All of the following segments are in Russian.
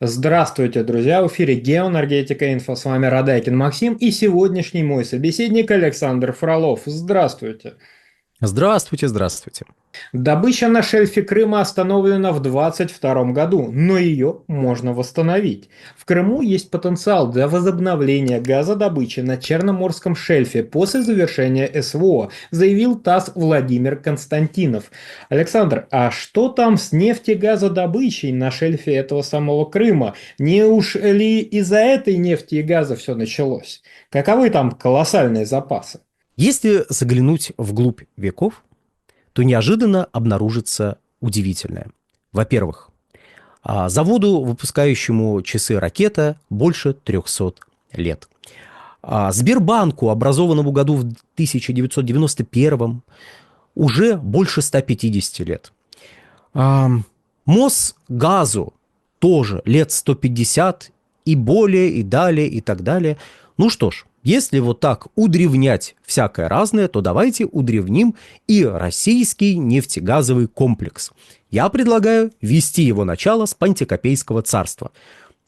Здравствуйте, друзья! В эфире Геоэнергетика Инфо. С вами Радайкин Максим и сегодняшний мой собеседник Александр Фролов. Здравствуйте! Здравствуйте, здравствуйте. Добыча на шельфе Крыма остановлена в 2022 году, но ее можно восстановить. В Крыму есть потенциал для возобновления газодобычи на Черноморском шельфе после завершения СВО, заявил ТАСС Владимир Константинов. Александр, а что там с нефтегазодобычей на шельфе этого самого Крыма? Не уж ли из-за этой нефти и газа все началось? Каковы там колоссальные запасы? Если заглянуть вглубь веков, то неожиданно обнаружится удивительное. Во-первых, заводу, выпускающему часы ракета, больше 300 лет. Сбербанку, образованному году в 1991, уже больше 150 лет. А, Мосгазу тоже лет 150 и более, и далее, и так далее. Ну что ж, если вот так удревнять всякое разное, то давайте удревним и российский нефтегазовый комплекс. Я предлагаю ввести его начало с Пантикопейского царства.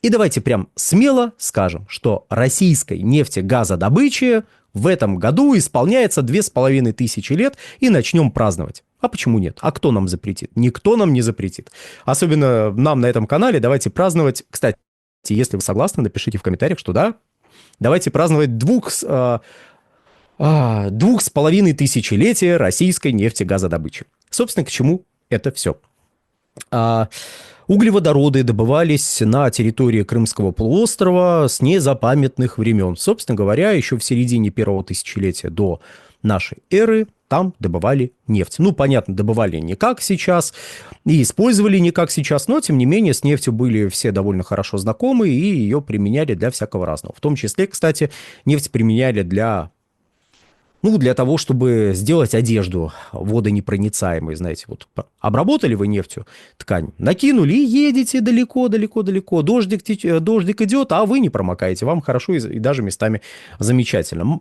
И давайте прям смело скажем, что российской нефтегазодобыче в этом году исполняется 2500 лет, и начнем праздновать. А почему нет? А кто нам запретит? Никто нам не запретит. Особенно нам на этом канале давайте праздновать. Кстати, если вы согласны, напишите в комментариях, что да, давайте праздновать 2500 российской нефтегазодобычи. Собственно, к чему это все? Углеводороды добывались на территории Крымского полуострова с незапамятных времен. Собственно говоря, еще в середине первого тысячелетия до нашей эры там добывали нефть. Ну, понятно, добывали не как сейчас и использовали не как сейчас, но, тем не менее, с нефтью были все довольно хорошо знакомы и ее применяли для всякого разного. В том числе, кстати, нефть применяли для того, чтобы сделать одежду водонепроницаемой, знаете, вот обработали вы нефтью ткань, накинули и едете далеко-далеко-далеко, дождик идет, а вы не промокаете, вам хорошо и даже местами замечательно.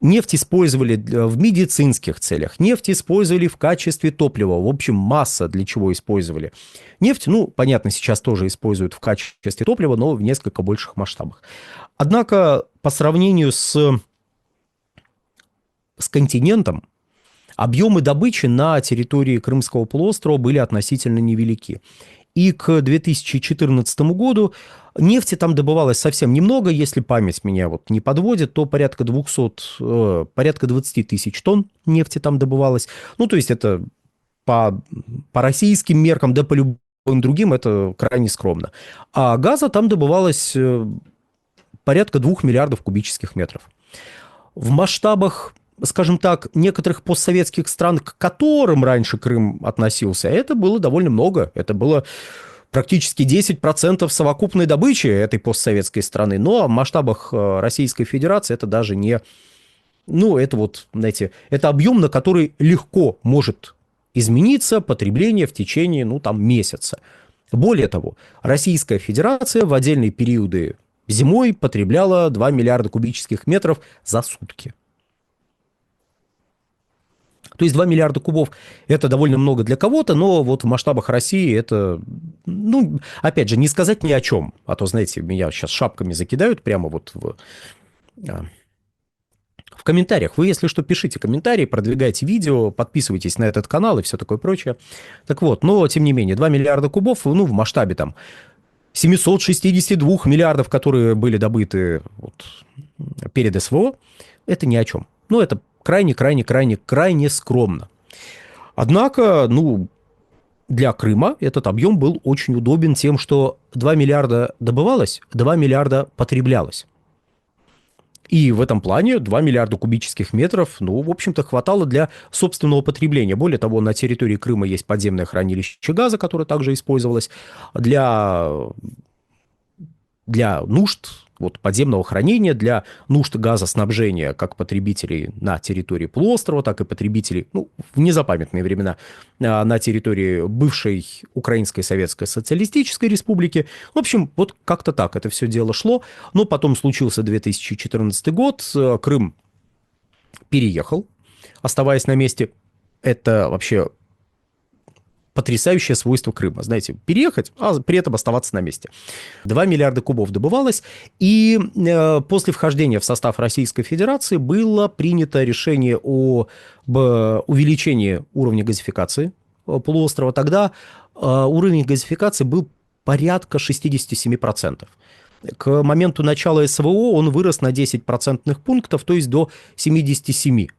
Нефть использовали в медицинских целях, нефть использовали в качестве топлива, в общем, масса для чего использовали. Нефть, понятно, сейчас тоже используют в качестве топлива, но в несколько больших масштабах. Однако, по сравнению с континентом, объемы добычи на территории Крымского полуострова были относительно невелики. И к 2014 году нефти там добывалось совсем немного. Если память меня вот не подводит, то порядка 20 тысяч тонн нефти там добывалось. Ну, то есть это по российским меркам, да по любым другим, это крайне скромно. А газа там добывалось порядка 2 миллиардов кубических метров. В масштабах, скажем так, некоторых постсоветских стран, к которым раньше Крым относился, это было довольно много. Это было практически 10% совокупной добычи этой постсоветской страны. Но в масштабах Российской Федерации это даже не... это вот, знаете, это объем, на который легко может измениться потребление в течение, месяца. Более того, Российская Федерация в отдельные периоды зимой потребляла 2 миллиарда кубических метров за сутки. То есть 2 миллиарда кубов – это довольно много для кого-то, но вот в масштабах России это, опять же, не сказать ни о чем. А то, знаете, меня сейчас шапками закидают прямо вот в комментариях. Вы, если что, пишите комментарии, продвигайте видео, подписывайтесь на этот канал и все такое прочее. Так вот, но, тем не менее, 2 миллиарда кубов, в масштабе там 762 миллиардов, которые были добыты перед СВО, это ни о чем. Это крайне скромно. Однако, для Крыма этот объем был очень удобен тем, что 2 миллиарда добывалось, 2 миллиарда потреблялось. И в этом плане 2 миллиарда кубических метров, в общем-то, хватало для собственного потребления. Более того, на территории Крыма есть подземное хранилище газа, которое также использовалось для нужд подземного хранения, для нужд газоснабжения как потребителей на территории полуострова, так и потребителей в незапамятные времена на территории бывшей Украинской Советской Социалистической Республики. В общем, вот как-то так это все дело шло. Но потом случился 2014 год, Крым переехал, оставаясь на месте. Это вообще потрясающее свойство Крыма. Знаете, переехать, а при этом оставаться на месте. 2 миллиарда кубов добывалось, и после вхождения в состав Российской Федерации было принято решение об увеличении уровня газификации полуострова. Тогда уровень газификации был порядка 67%. К моменту начала СВО он вырос на 10 процентных пунктов, то есть до 77%.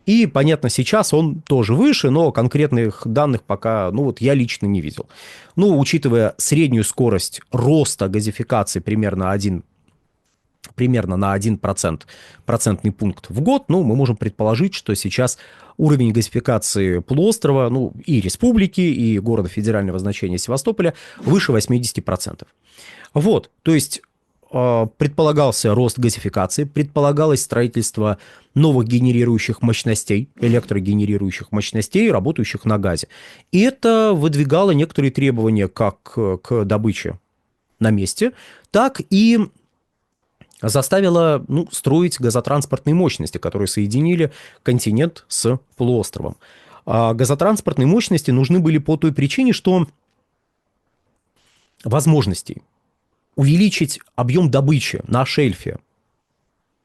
И, понятно, сейчас он тоже выше, но конкретных данных пока, ну вот я лично не видел. Ну, учитывая среднюю скорость роста газификации примерно на 1% процентный пункт в год, ну, мы можем предположить, что сейчас уровень газификации полуострова, ну, и республики, и города федерального значения Севастополя выше 80%. Вот, то есть предполагался рост газификации, предполагалось строительство новых генерирующих мощностей, электрогенерирующих мощностей, работающих на газе. И это выдвигало некоторые требования как к добыче на месте, так и заставило строить газотранспортные мощности, которые соединили континент с полуостровом. А газотранспортные мощности нужны были по той причине, что возможностей увеличить объем добычи на шельфе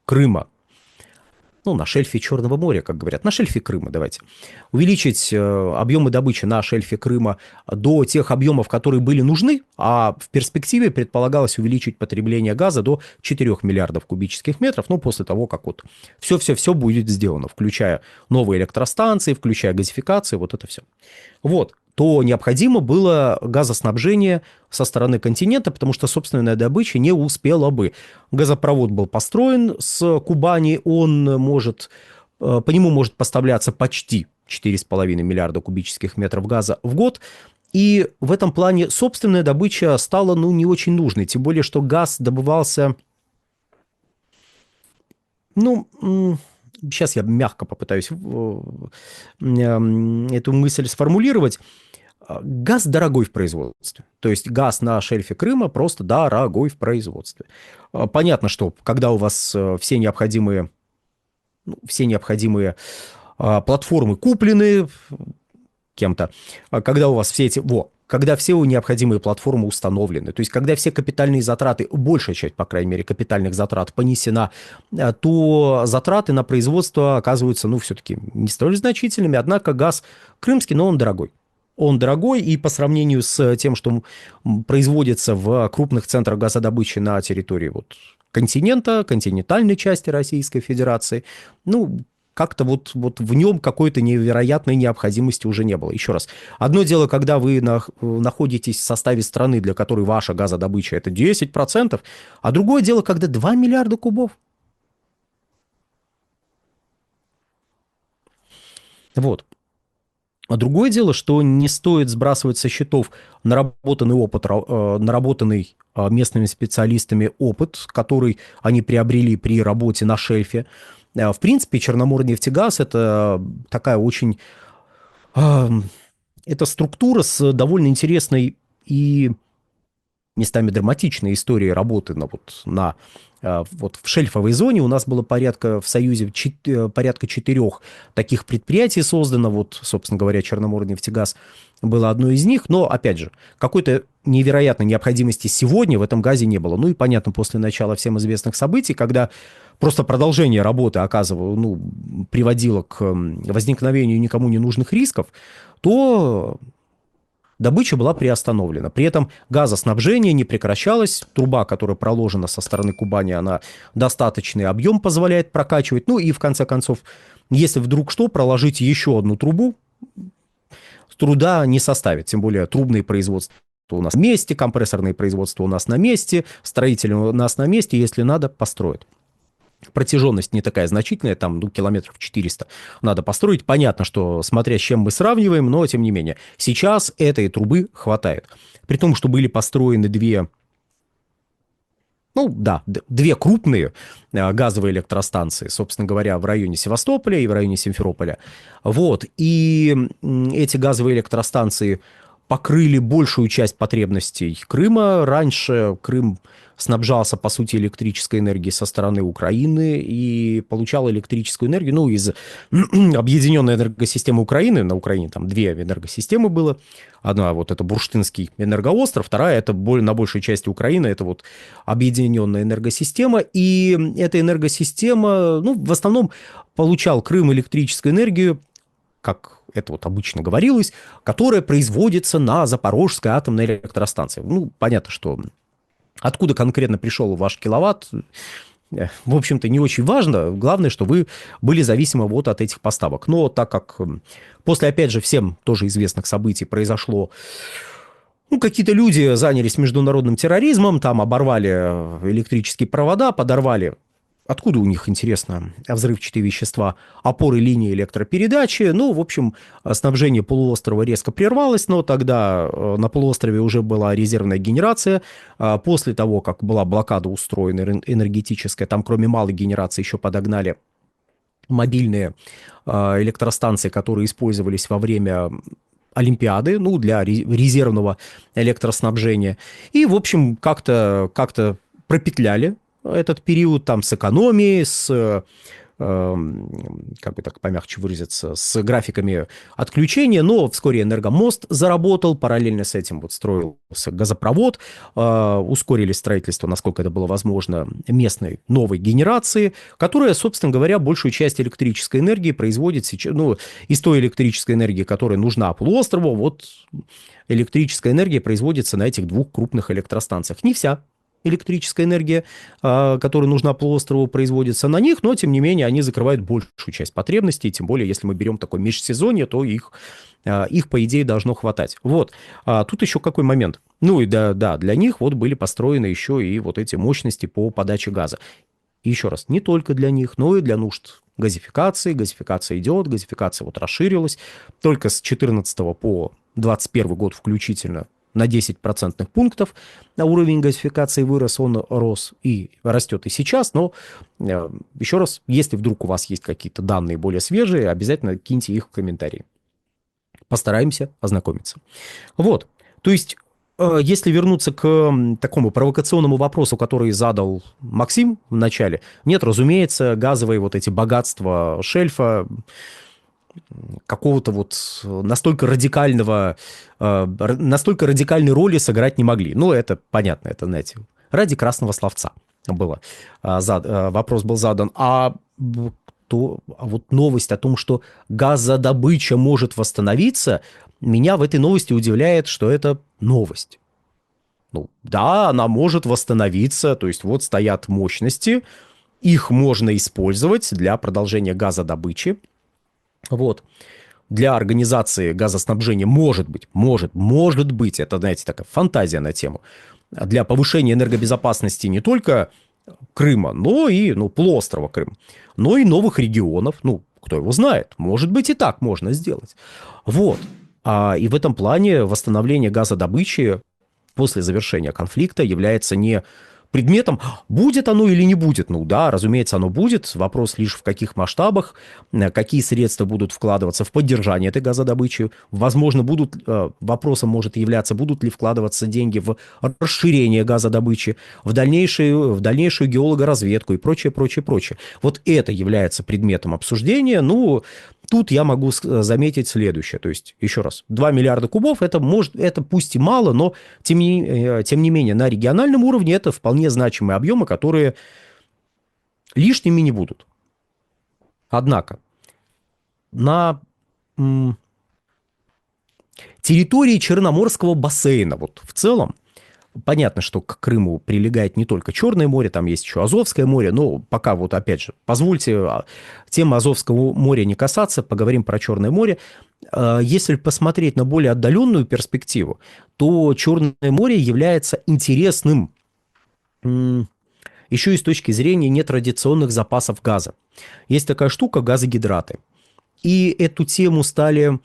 Крыма, ну, на шельфе Черного моря, как говорят, на шельфе Крыма, давайте, увеличить объемы добычи на шельфе Крыма до тех объемов, которые были нужны, а в перспективе предполагалось увеличить потребление газа до 4 миллиардов кубических метров, ну, после того, как вот все будет сделано, включая новые электростанции, включая газификацию, вот это все. Вот, то необходимо было газоснабжение со стороны континента, потому что собственная добыча не успела бы. Газопровод был построен с Кубани, по нему может поставляться почти 4,5 миллиарда кубических метров газа в год, и в этом плане собственная добыча стала, не очень нужной, тем более, что газ добывался, сейчас я мягко попытаюсь эту мысль сформулировать. Газ дорогой в производстве. То есть газ на шельфе Крыма просто дорогой в производстве. Понятно, что когда у вас все необходимые платформы куплены кем-то, когда у вас когда все необходимые платформы установлены, то есть когда все капитальные затраты, большая часть, по крайней мере, капитальных затрат понесена, то затраты на производство оказываются, все-таки не столь значительными, однако газ крымский, но он дорогой. Он дорогой, и по сравнению с тем, что производится в крупных центрах газодобычи на территории континента, континентальной части Российской Федерации, как-то в нем какой-то невероятной необходимости уже не было. Еще раз, одно дело, когда вы находитесь в составе страны, для которой ваша газодобыча это 10%, а другое дело, когда 2 миллиарда кубов. Вот. А другое дело, что не стоит сбрасывать со счетов наработанный местными специалистами опыт, который они приобрели при работе на шельфе. В принципе, Черноморнефтегаз – это такая очень… Это структура с довольно интересной и местами драматичной историей работы в шельфовой зоне. У нас было в Союзе порядка 4 таких предприятий создано. Собственно говоря, Черноморнефтегаз было одно из них. Но, опять же, какой-то невероятной необходимости сегодня в этом газе не было. Ну и, понятно, после начала всем известных событий, когда просто продолжение работы приводило к возникновению никому не нужных рисков, то добыча была приостановлена. При этом газоснабжение не прекращалось. Труба, которая проложена со стороны Кубани, она достаточный объем позволяет прокачивать. Ну и в конце концов, если вдруг что, проложить еще одну трубу труда не составит. Тем более трубные производства у нас на месте, компрессорные производства у нас на месте, строители у нас на месте. Если надо, построят. Протяженность не такая значительная, там километров 400 надо построить. Понятно, что смотря с чем мы сравниваем, но тем не менее. Сейчас этой трубы хватает. При том, что были построены две крупные газовые электростанции, собственно говоря, в районе Севастополя и в районе Симферополя. И эти газовые электростанции покрыли большую часть потребностей Крыма. Раньше Крым снабжался, по сути, электрической энергией со стороны Украины и получал электрическую энергию, ну, из объединенной энергосистемы Украины. На Украине там две энергосистемы было. Одна вот это Бурштинский энергоостров, вторая это на большей части Украины, это вот объединенная энергосистема. И эта энергосистема, ну, в основном получал Крым электрическую энергию, как это вот обычно говорилось, которая производится на Запорожской атомной электростанции. Ну, понятно, что откуда конкретно пришел ваш киловатт, в общем-то, не очень важно. Главное, что вы были зависимы вот от этих поставок. Но так как после, опять же, всем тоже известных событий произошло, ну, какие-то люди занялись международным терроризмом, там оборвали электрические провода, подорвали. Откуда у них, интересно, взрывчатые вещества, опоры линии электропередачи? Ну, в общем, снабжение полуострова резко прервалось, но тогда на полуострове уже была резервная генерация. После того, как была блокада устроена энергетическая, там кроме малой генерации еще подогнали мобильные электростанции, которые использовались во время Олимпиады, ну, для резервного электроснабжения. И, в общем, как-то пропетляли этот период там с экономией, с, как бы так помягче выразиться, с графиками отключения, но вскоре Энергомост заработал, параллельно с этим вот строился газопровод, ускорили строительство, насколько это было возможно, местной новой генерации, которая, собственно говоря, большую часть электрической энергии производит сейчас, ну, из той электрической энергии, которая нужна полуострову, вот электрическая энергия производится на этих двух крупных электростанциях. Не вся электрическая энергия, которая нужна полуострову, производится на них, но, тем не менее, они закрывают большую часть потребностей, тем более, если мы берем такое межсезонье, то их, по идее, должно хватать. Вот. Тут еще какой момент. Ну и да, для них вот были построены еще и вот эти мощности по подаче газа. И еще раз, не только для них, но и для нужд газификации. Газификация идет, газификация вот расширилась. Только с 2014 по 2021 год включительно на 10 процентных пунктов уровень газификации вырос, он рос и растет и сейчас, но еще раз, если вдруг у вас есть какие-то данные более свежие, обязательно киньте их в комментарии. Постараемся ознакомиться. Вот, то есть, если вернуться к такому провокационному вопросу, который задал Максим в начале, нет, разумеется, газовые вот эти богатства шельфа какого-то вот настолько радикальной роли сыграть не могли. Ну, это понятно, это, знаете, ради красного словца было. Вопрос был задан. А вот новость о том, что газодобыча может восстановиться, меня в этой новости удивляет, что это новость. Ну, да, она может восстановиться, то есть вот стоят мощности, их можно использовать для продолжения газодобычи. Вот. Для организации газоснабжения может быть, это, знаете, такая фантазия на тему, для повышения энергобезопасности не только Крыма, но и, ну, полуострова Крым, но и новых регионов, ну, кто его знает, может быть, и так можно сделать. Вот. И в этом плане восстановление газодобычи после завершения конфликта является не предметом, будет оно или не будет. Ну да, разумеется, оно будет. Вопрос лишь в каких масштабах, какие средства будут вкладываться в поддержание этой газодобычи. Возможно, вопросом может являться, будут ли вкладываться деньги в расширение газодобычи, в дальнейшую геологоразведку и прочее, прочее, прочее. Вот это является предметом обсуждения. Ну, тут я могу заметить следующее. То есть, еще раз, 2 миллиарда кубов, это пусть и мало, но тем не менее на региональном уровне это вполне значимые объемы, которые лишними не будут. Однако, на территории Черноморского бассейна, вот в целом, понятно, что к Крыму прилегает не только Черное море, там есть еще Азовское море, но пока вот опять же, позвольте тему Азовского моря не касаться, поговорим про Черное море. Если посмотреть на более отдаленную перспективу, то Черное море является интересным еще и с точки зрения нетрадиционных запасов газа. Есть такая штука — газогидраты. И эту тему стали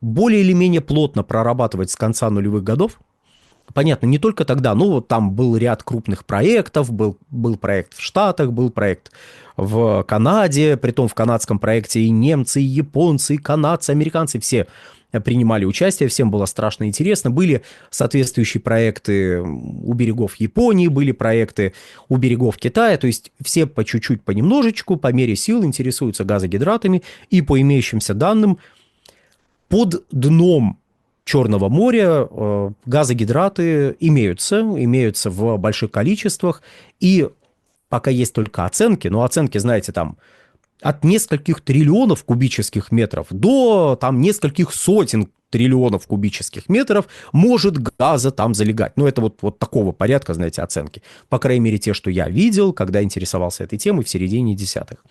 более или менее плотно прорабатывать с конца нулевых годов. Понятно, не только тогда, но вот там был ряд крупных проектов, был проект в Штатах, был проект в Канаде, притом в канадском проекте и немцы, и японцы, и канадцы, американцы, все принимали участие, всем было страшно интересно. Были соответствующие проекты у берегов Японии, были проекты у берегов Китая, то есть все по чуть-чуть, понемножечку, по мере сил интересуются газогидратами, и по имеющимся данным под дном Черного моря газогидраты имеются в больших количествах, и пока есть только оценки, но оценки, знаете, там от нескольких триллионов кубических метров до там нескольких сотен триллионов кубических метров может газа там залегать. Ну, это вот такого порядка, знаете, оценки. По крайней мере, те, что я видел, когда интересовался этой темой в середине десятых.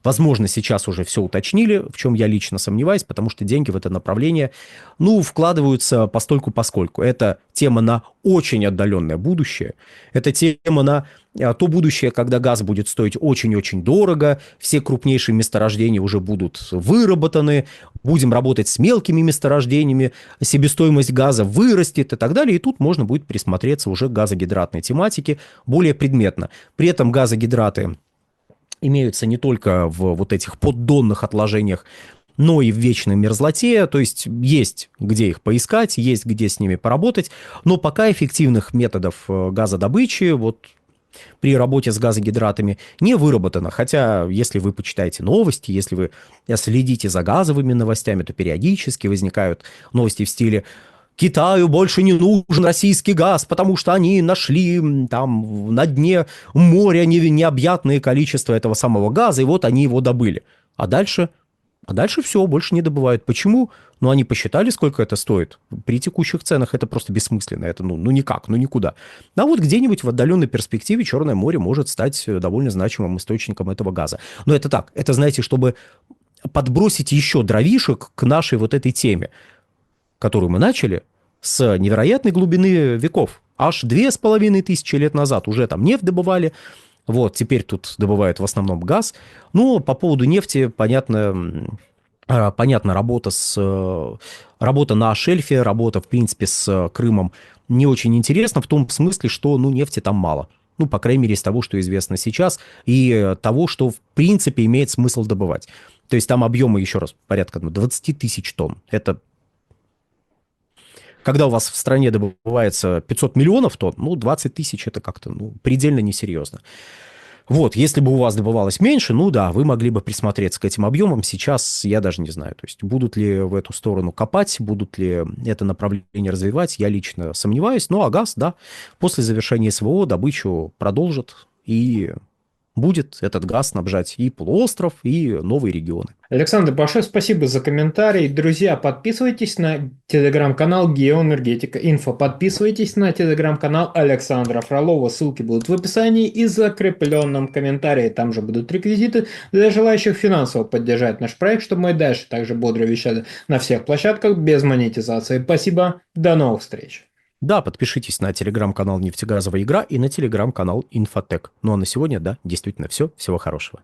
Возможно, сейчас уже все уточнили, в чем я лично сомневаюсь, потому что деньги в это направление, ну, вкладываются постольку-поскольку. Это тема на очень отдаленное будущее. Это тема на то будущее, когда газ будет стоить очень-очень дорого, все крупнейшие месторождения уже будут выработаны, будем работать с мелкими месторождениями, себестоимость газа вырастет и так далее, и тут можно будет присмотреться уже к газогидратной тематике более предметно. При этом газогидраты имеются не только в вот этих поддонных отложениях, но и в вечной мерзлоте, то есть где их поискать, есть где с ними поработать, но пока эффективных методов газодобычи вот при работе с газогидратами не выработано. Хотя, если вы почитаете новости, если вы следите за газовыми новостями, то периодически возникают новости в стиле «Китаю больше не нужен российский газ, потому что они нашли там на дне моря необъятное количество этого самого газа, и вот они его добыли». А дальше все, больше не добывают. Почему? Ну, они посчитали, сколько это стоит. При текущих ценах это просто бессмысленно. Это ну никак, ну никуда. А вот где-нибудь в отдаленной перспективе Черное море может стать довольно значимым источником этого газа. Но это так. Это, знаете, чтобы подбросить еще дровишек к нашей вот этой теме, которую мы начали с невероятной глубины веков. Аж 2500 лет назад уже там нефть добывали. Вот, теперь тут добывают в основном газ. Ну, по поводу нефти, понятно, работа на шельфе, работа, в принципе, с Крымом не очень интересна в том смысле, что, ну, нефти там мало. Ну, по крайней мере, из того, что известно сейчас, и того, что, в принципе, имеет смысл добывать. То есть там объемы, еще раз, порядка 20 тысяч тонн. Это когда у вас в стране добывается 500 миллионов тонн, ну, 20 тысяч – это как-то предельно несерьезно. Вот, если бы у вас добывалось меньше, ну да, вы могли бы присмотреться к этим объемам. Сейчас я даже не знаю, то есть будут ли в эту сторону копать, будут ли это направление развивать, я лично сомневаюсь. Ну а газ, да, после завершения СВО добычу продолжит, и будет этот газ снабжать и полуостров, и новые регионы. Александр, большое спасибо за комментарий. Друзья, подписывайтесь на телеграм-канал Геоэнергетика Инфо. Подписывайтесь на телеграм-канал Александра Фролова. Ссылки будут в описании и закрепленном комментарии. Там же будут реквизиты для желающих финансово поддержать наш проект, чтобы мы дальше также бодро вещали на всех площадках без монетизации. Спасибо. До новых встреч. Да, подпишитесь на телеграм-канал «Нефтегазовая игра» и на телеграм-канал «Инфотек». Ну а на сегодня, да, действительно все. Всего хорошего.